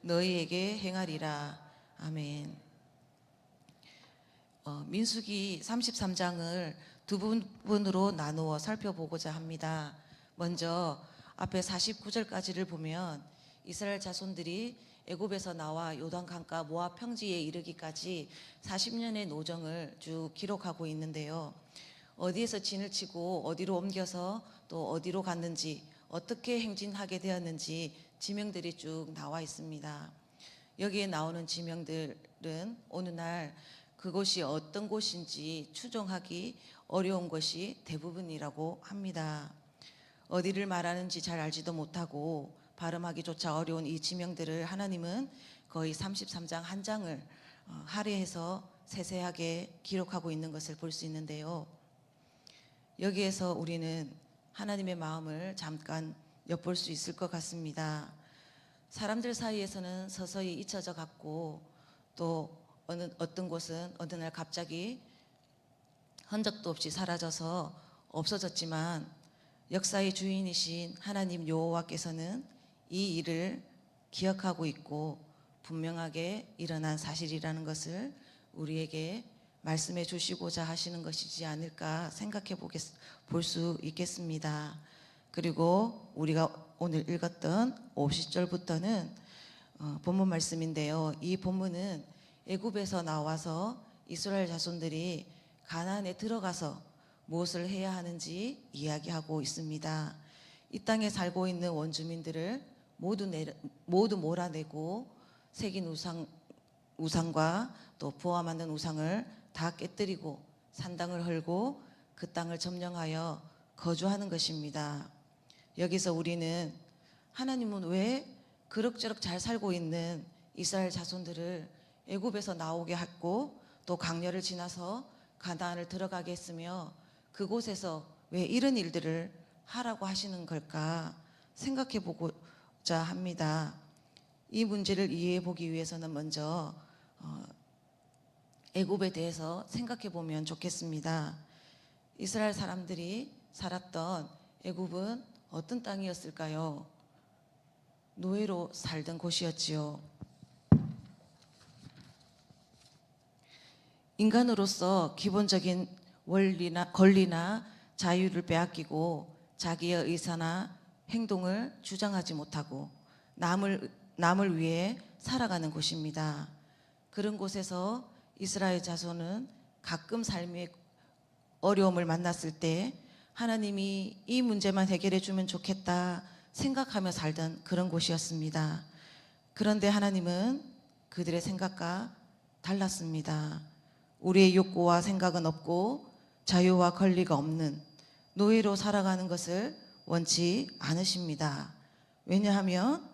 너희에게 행하리라. 아멘. 민수기 33장을 두 부분으로 나누어 살펴보고자 합니다. 먼저 앞에 49절까지를 보면 이스라엘 자손들이 애굽에서 나와 요단강가 모압 평지에 이르기까지 40년의 노정을 쭉 기록하고 있는데요. 어디에서 진을 치고 어디로 옮겨서 또 어디로 갔는지, 어떻게 행진하게 되었는지 지명들이 쭉 나와 있습니다. 여기에 나오는 지명들은 어느 날 그곳이 어떤 곳인지 추정하기 어려운 것이 대부분이라고 합니다. 어디를 말하는지 잘 알지도 못하고 발음하기조차 어려운 이 지명들을 하나님은 거의 33장 한 장을 할애해서 세세하게 기록하고 있는 것을 볼 수 있는데요. 여기에서 우리는 하나님의 마음을 잠깐 엿볼 수 있을 것 같습니다. 사람들 사이에서는 서서히 잊혀져 갔고, 또 어떤 곳은 어느 날 갑자기 흔적도 없이 사라져서 없어졌지만, 역사의 주인이신 하나님 여호와께서는 이 일을 기억하고 있고 분명하게 일어난 사실이라는 것을 우리에게 말씀해 주시고자 하시는 것이지 않을까 생각해 볼 수 있겠습니다. 그리고 우리가 오늘 읽었던 50절부터는 본문 말씀인데요. 이 본문은 애굽에서 나와서 이스라엘 자손들이 가나안에 들어가서 무엇을 해야 하는지 이야기하고 있습니다. 이 땅에 살고 있는 원주민들을 모두 몰아내고 새긴 우상과 또 부화 만든 우상을 다 깨뜨리고 산당을 헐고 그 땅을 점령하여 거주하는 것입니다. 여기서 우리는 하나님은 왜 그럭저럭 잘 살고 있는 이스라엘 자손들을 애굽에서 나오게 했고 또 강렬을 지나서 가나안을 들어가게 했으며 그곳에서 왜 이런 일들을 하라고 하시는 걸까 생각해 보고자 합니다. 이 문제를 이해해 보기 위해서는 먼저 애굽에 대해서 생각해 보면 좋겠습니다. 이스라엘 사람들이 살았던 애굽은 어떤 땅이었을까요? 노예로 살던 곳이었지요. 인간으로서 기본적인 권리나 자유를 빼앗기고 자기의 의사나 행동을 주장하지 못하고 남을 위해 살아가는 곳입니다. 그런 곳에서 이스라엘 자손은 가끔 삶의 어려움을 만났을 때 하나님이 이 문제만 해결해 주면 좋겠다 생각하며 살던 그런 곳이었습니다. 그런데 하나님은 그들의 생각과 달랐습니다. 우리의 욕구와 생각은 없고 자유와 권리가 없는 노예로 살아가는 것을 원치 않으십니다. 왜냐하면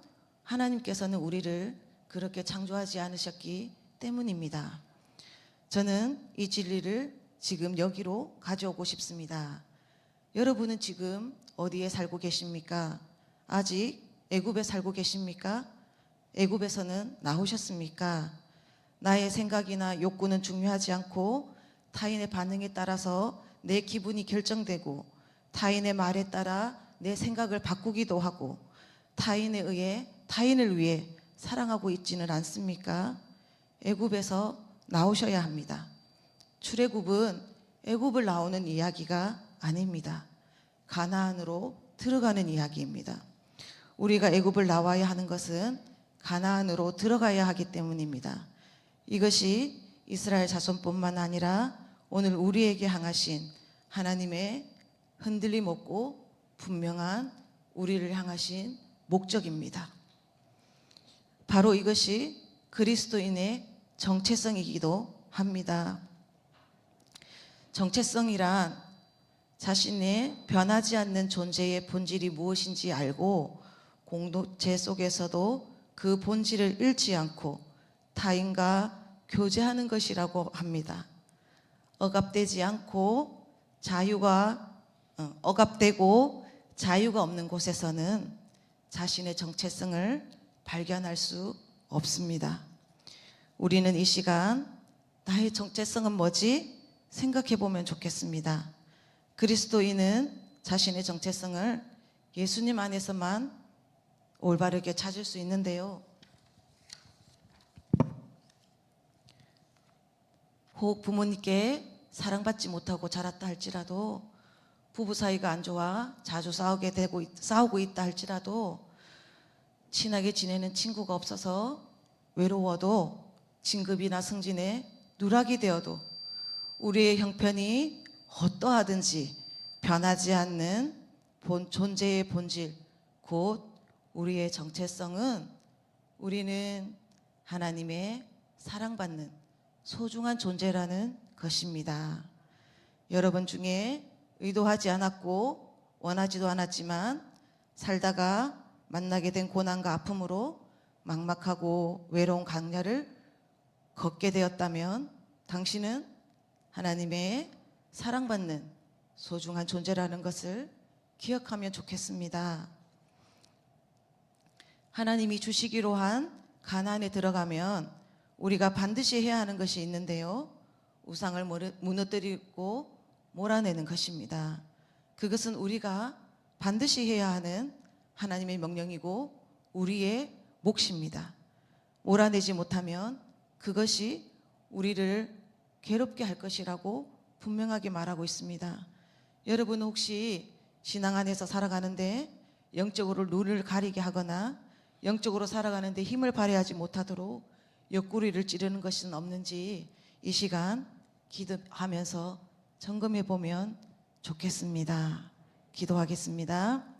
하나님께서는 우리를 그렇게 창조하지 않으셨기 때문입니다. 저는 이 진리를 지금 여기로 가져오고 싶습니다. 여러분은 지금 어디에 살고 계십니까? 아직 애굽에 살고 계십니까? 애굽에서는 나오셨습니까? 나의 생각이나 욕구는 중요하지 않고 타인의 반응에 따라서 내 기분이 결정되고 타인의 말에 따라 내 생각을 바꾸기도 하고 타인에 의해 타인을 위해 사랑하고 있지는 않습니까? 애굽에서 나오셔야 합니다. 출애굽은 애굽을 나오는 이야기가 아닙니다. 가나안으로 들어가는 이야기입니다. 우리가 애굽을 나와야 하는 것은 가나안으로 들어가야 하기 때문입니다. 이것이 이스라엘 자손뿐만 아니라 오늘 우리에게 향하신 하나님의 흔들림 없고 분명한 우리를 향하신 목적입니다. 바로 이것이 그리스도인의 정체성이기도 합니다. 정체성이란 자신의 변하지 않는 존재의 본질이 무엇인지 알고 공동체 속에서도 그 본질을 잃지 않고 타인과 교제하는 것이라고 합니다. 억압되지 않고 억압되고 자유가 없는 곳에서는 자신의 정체성을 발견할 수 없습니다. 우리는 이 시간 나의 정체성은 뭐지? 생각해 보면 좋겠습니다. 그리스도인은 자신의 정체성을 예수님 안에서만 올바르게 찾을 수 있는데요. 혹 부모님께 사랑받지 못하고 자랐다 할지라도, 부부 사이가 안 좋아 자주 싸우고 있다 할지라도, 친하게 지내는 친구가 없어서 외로워도, 진급이나 승진에 누락이 되어도 우리의 형편이 어떠하든지 변하지 않는 존재의 본질, 곧 우리의 정체성은, 우리는 하나님의 사랑받는 소중한 존재라는 것입니다. 여러분 중에 의도하지 않았고 원하지도 않았지만 살다가 만나게 된 고난과 아픔으로 막막하고 외로운 강야를 걷게 되었다면, 당신은 하나님의 사랑받는 소중한 존재라는 것을 기억하면 좋겠습니다. 하나님이 주시기로 한 가나안에 들어가면 우리가 반드시 해야 하는 것이 있는데요, 우상을 무너뜨리고 몰아내는 것입니다. 그것은 우리가 반드시 해야 하는 하나님의 명령이고 우리의 몫입니다. 몰아내지 못하면 그것이 우리를 괴롭게 할 것이라고 분명하게 말하고 있습니다. 여러분은 혹시 신앙 안에서 살아가는데 영적으로 눈을 가리게 하거나 영적으로 살아가는데 힘을 발휘하지 못하도록 옆구리를 찌르는 것은 없는지 이 시간 기도하면서 점검해 보면 좋겠습니다. 기도하겠습니다.